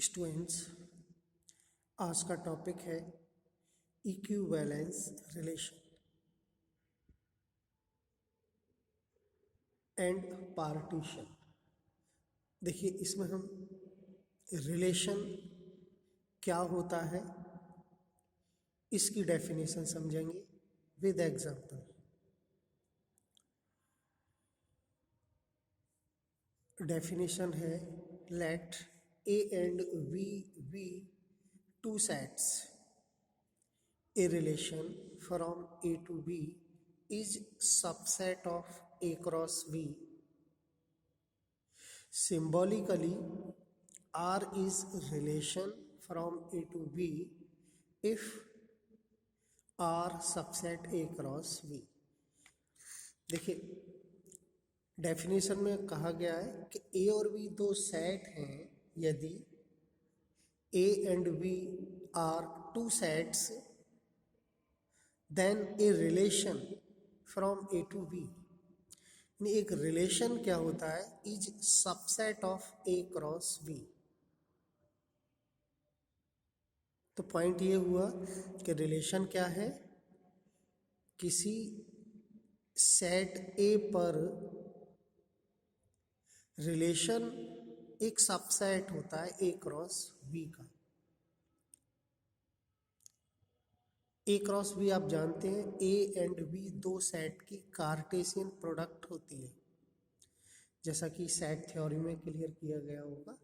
Students, आज का topic है इक्विवेलेंस रिलेशन एंड पार्टीशन। देखिए, इसमें हम रिलेशन क्या होता है इसकी डेफिनेशन समझेंगे विद एग्जांपल। डेफिनेशन है, let A and B be two sets, a relation from A to B is subset of A cross V. Symbolically, R is relation from A to B if R subset A cross V. देखिए, definition में कहा गया है कि ए और B दो set हैं यदि A and B are two sets, then a relation from A to B. एक रिलेशन क्या होता है? Is subset of A cross B. तो पॉइंट ये हुआ कि रिलेशन क्या है? किसी सेट ए पर रिलेशन एक सबसेट होता है ए क्रॉस बी का। ए क्रॉस बी आप जानते हैं, ए एंड बी दो सेट की कार्टेशियन प्रोडक्ट होती है, जैसा कि सेट थ्योरी में क्लियर किया गया होगा,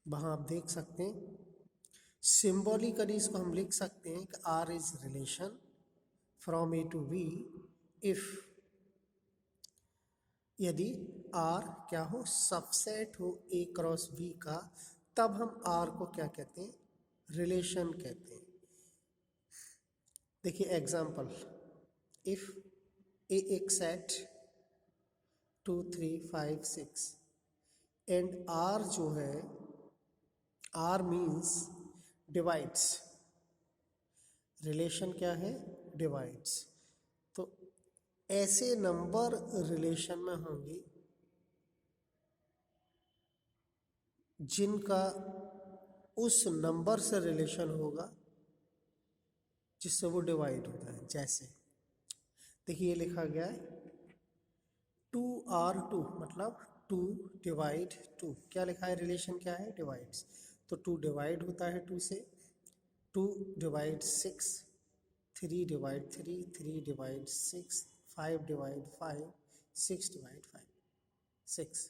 वहाँ आप देख सकते हैं। सिंबॉलिकली इसको हम लिख सकते हैं कि R is relation from A to B if, यदि आर क्या हो? सबसेट हो ए क्रॉस बी का, तब हम आर को क्या कहते हैं? रिलेशन कहते हैं। देखिए एग्जाम्पल, इफ ए एक सेट 2 3 5 6 एंड आर जो है, आर मीन्स डिवाइड्स। रिलेशन क्या है? डिवाइड्स। तो ऐसे नंबर रिलेशन में होंगे जिनका उस नंबर से रिलेशन होगा जिससे वो डिवाइड होता है। जैसे देखिए, ये लिखा गया है 2R2, मतलब 2 डिवाइड 2। क्या लिखा है? रिलेशन क्या है? डिवाइड्स। तो 2 डिवाइड होता है 2 से, 2 divide 6, 3 divide 3, 3 divide 6, 5 divide 5, 6 divide 5, 6।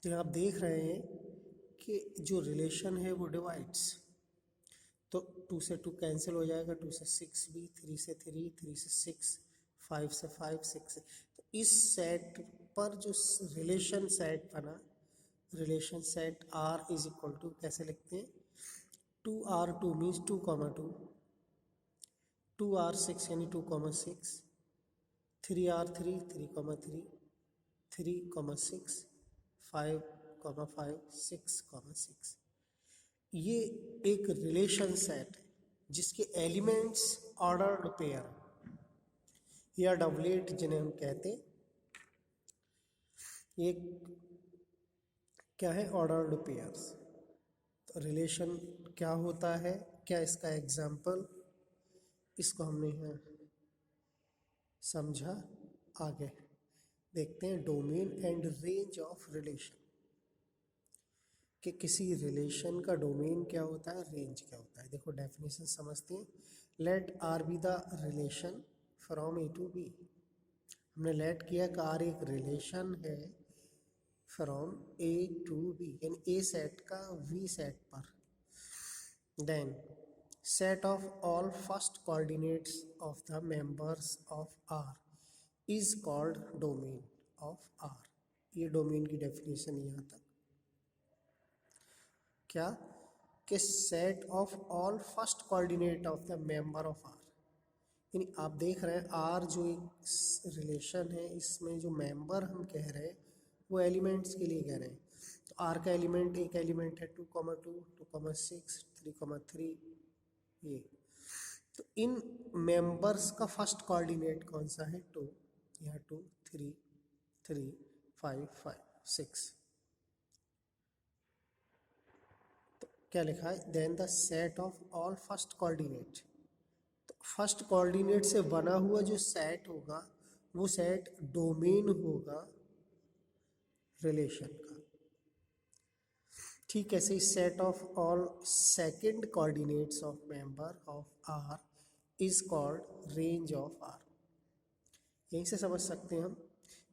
तो आप देख रहे हैं कि जो रिलेशन है वो डिवाइड्स। तो 2 से 2 कैंसिल हो जाएगा, 2 से 6 भी, 3 से 3, 3 से 6, 5 से 5, 6 से। तो इस सेट पर जो रिलेशन सेट बना, relation set R is equal to कैसे लिखते हैं? 2R2 मीन्स 2,2, 2R6 यानी 2,6, 3R3 3,3, 3,6, 5,5, 6,6। ये एक रिलेशन सेट है जिसके एलिमेंट्स ऑर्डर्ड पेयर या डबलेट जिन्हें हम कहते हैं। ये क्या है? Ordered pairs. तो रिलेशन क्या होता है, क्या इसका एग्जाम्पल, इसको हमने यहाँ समझा। आगे देखते हैं domain and range of relation, कि किसी रिलेशन का डोमेन क्या होता है, रेंज क्या होता है। देखो डेफिनेशन समझते हैं। Let R be the relation from A to B. हमने लेट किया कि आर एक रिलेशन है फ्रॉम ए टू बी, यानी ए सेट का वी सेट पर। Then set of all first coordinates of the members of R is called domain of R. ये domain की डेफिनेशन यहाँ तक। क्या? कि set of all first coordinate of the member of R, यानी आप देख रहे हैं आर जो एक रिलेशन है, इसमें जो मेंबर हम कह रहे हैं वो एलिमेंट्स के लिए कह रहे हैं। तो आर का एलिमेंट, एक एलिमेंट है 2,2, 2,6, 3,3, ये। तो इन मेंबर्स का फर्स्ट कोऑर्डिनेट कौन सा है? 2, यहाँ 2, 3, 3, 5, 5, 6। क्या लिखा है, then the set of all first coordinate. तो फर्स्ट कोऑर्डिनेट से बना हुआ जो सेट होगा वो सेट डोमेन होगा रिलेशन का। ठीक ऐसे ही set of all second coordinates of member of R is called range of R. यहीं से समझ सकते हैं हम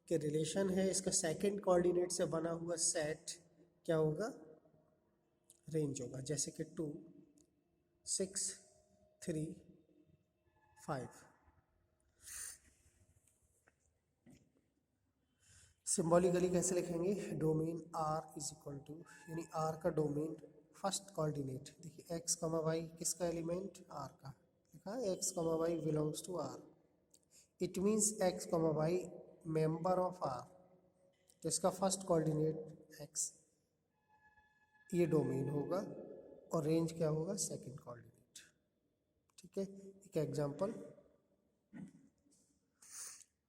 कि रिलेशन है, इसका सेकंड कोऑर्डिनेट से बना हुआ सेट क्या होगा, रेंज होगा। जैसे कि 2 6 3 5। सिंबॉलिकली कैसे लिखेंगे, domain R is equal to, यानी आर का डोमेन फर्स्ट कोऑर्डिनेट देखिए एक्स कमा वाई किसका एलिमेंट, आर का, लिखा है X comma Y belongs to R. It means X comma Y member of R, तो इसका फर्स्ट कोऑर्डिनेट एक्स, ये डोमेन होगा और रेंज क्या होगा, सेकंड कोऑर्डिनेट। ठीक है, एक एग्जांपल,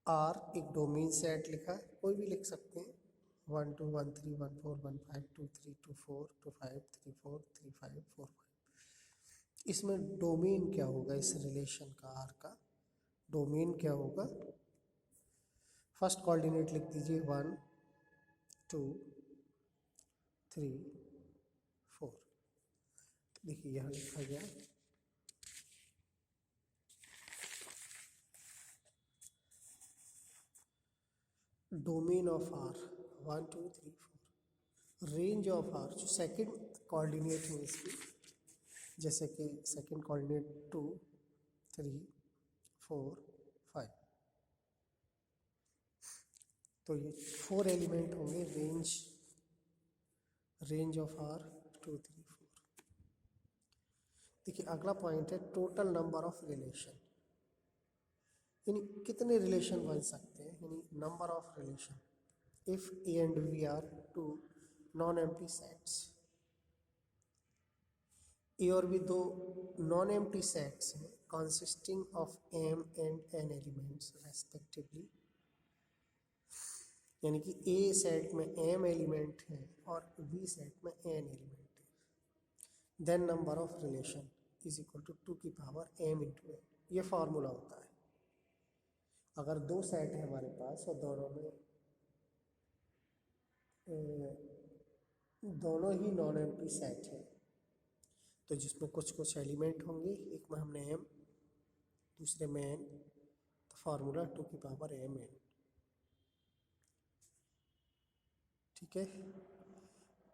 आर एक डोमेन सेट लिखा है, कोई भी लिख सकते हैं, 1 2 1 3 1 4 1 5 2 3 2 4 2 5 3 4 3 5 4 5। इसमें डोमेन क्या होगा, इस रिलेशन का आर का डोमेन क्या होगा, फर्स्ट कोऑर्डिनेट लिख दीजिए 1 2 3 4। देखिए यहाँ लिखा गया domain of R 1 2 3 4, range of R जो सेकंड कोऑर्डिनेट है इसकी, जैसे कि सेकंड कोऑर्डिनेट 2 3 4 5, तो ये 4 एलिमेंट होंगे रेंज ऑफ आर 2 3 4। देखिए अगला पॉइंट है टोटल नंबर ऑफ रिलेशन, यानी कितने रिलेशन बन सकते हैं, यानी number of relation if A and B are two non empty sets. A और बी दो नॉन एम्प्टी सेट्स हैं consisting of M and N elements respectively, यानी कि ए सेट में एम एलिमेंट है और बी सेट में एन एलिमेंट है, then number of relation is equal to 2 की पावर एम इंटू एन। ये फार्मूला होता है। अगर दो सेट है हमारे पास और दोनों ही नॉन एम्प्टी सेट है, तो जिसमें कुछ कुछ एलिमेंट होंगे, एक में हमने एम दूसरे में एन, तो फार्मूला 2 की पावर एम एन। ठीक है,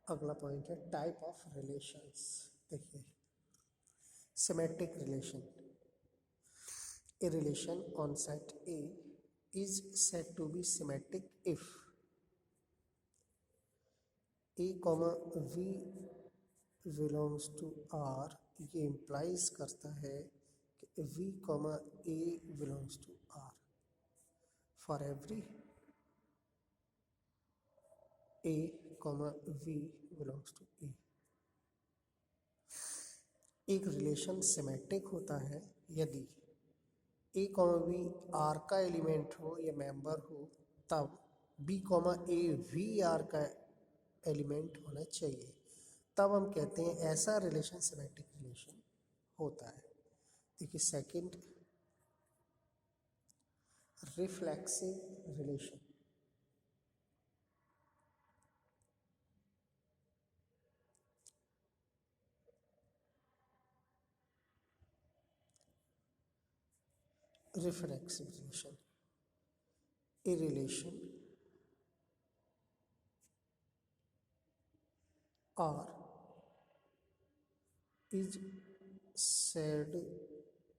अगला पॉइंट है टाइप ऑफ रिलेशंस। देखिए symmetric relation, a relation on set A is said to be symmetric if A comma B belongs to R. ये इम्प्लाइज करता है कि B comma A belongs to R for every A comma B belongs to A. एक relation symmetric होता है यदि A comma B R का element हो या मेंबर हो, तब B comma A B R का एलिमेंट होना चाहिए, तब हम कहते हैं ऐसा रिलेशन सिमेट्रिक रिलेशन होता है। देखिए second, reflexive relation. Reflexive relation, a relation R is said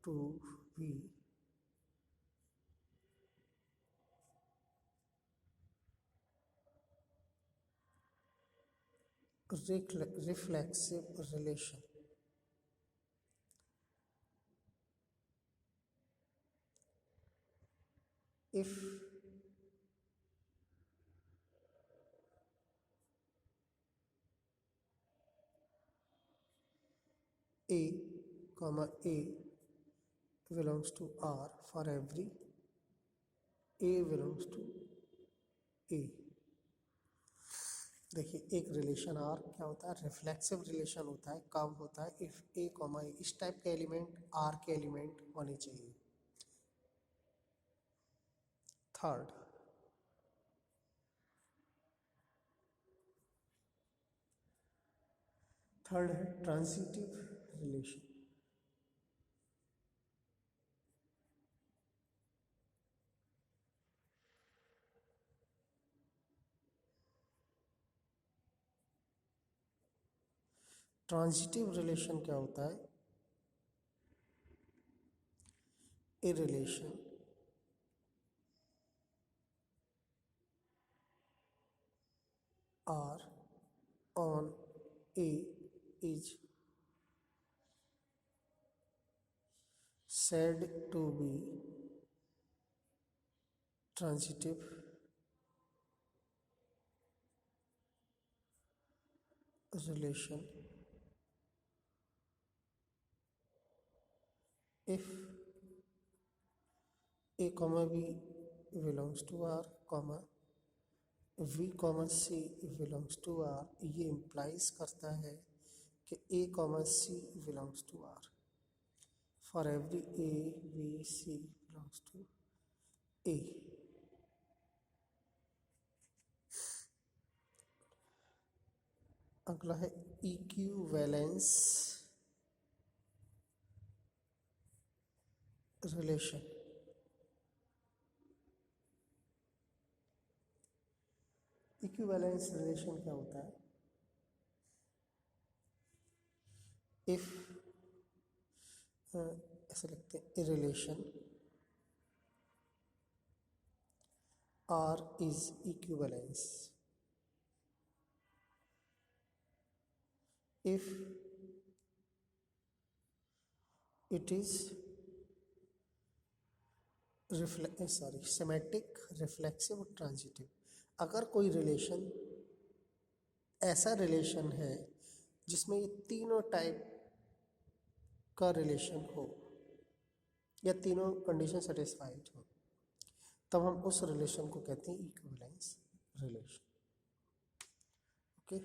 to be reflexive relation if A comma A belongs to R for every A belongs to A। देखिए एक रिलेशन आर क्या होता है, reflexive relation होता है, कब होता है, इफ ए कॉमा ए, इस टाइप के एलिमेंट आर के एलिमेंट होने चाहिए। थर्ड थर्ड है ट्रांजिटिव रिलेशन। ट्रांजिटिव रिलेशन क्या होता है, a relation R on A is said to be transitive relation if a comma b belongs to r comma v comma c belongs to r, ये implies करता है कि a comma c belongs to r for every a b c belongs to a। अगला है equivalence relation. Equivalence relation क्या होता है, if ऐसे लिखते हैं, a relation R is equivalence if it is symmetric, reflexive, transitive. अगर कोई रिलेशन ऐसा रिलेशन है जिसमें ये तीनों टाइप का रिलेशन हो या तीनों कंडीशन सेटिस्फाइड हो, तब हम उस रिलेशन को कहते हैं इक्विवेलेंस रिलेशन। ओके।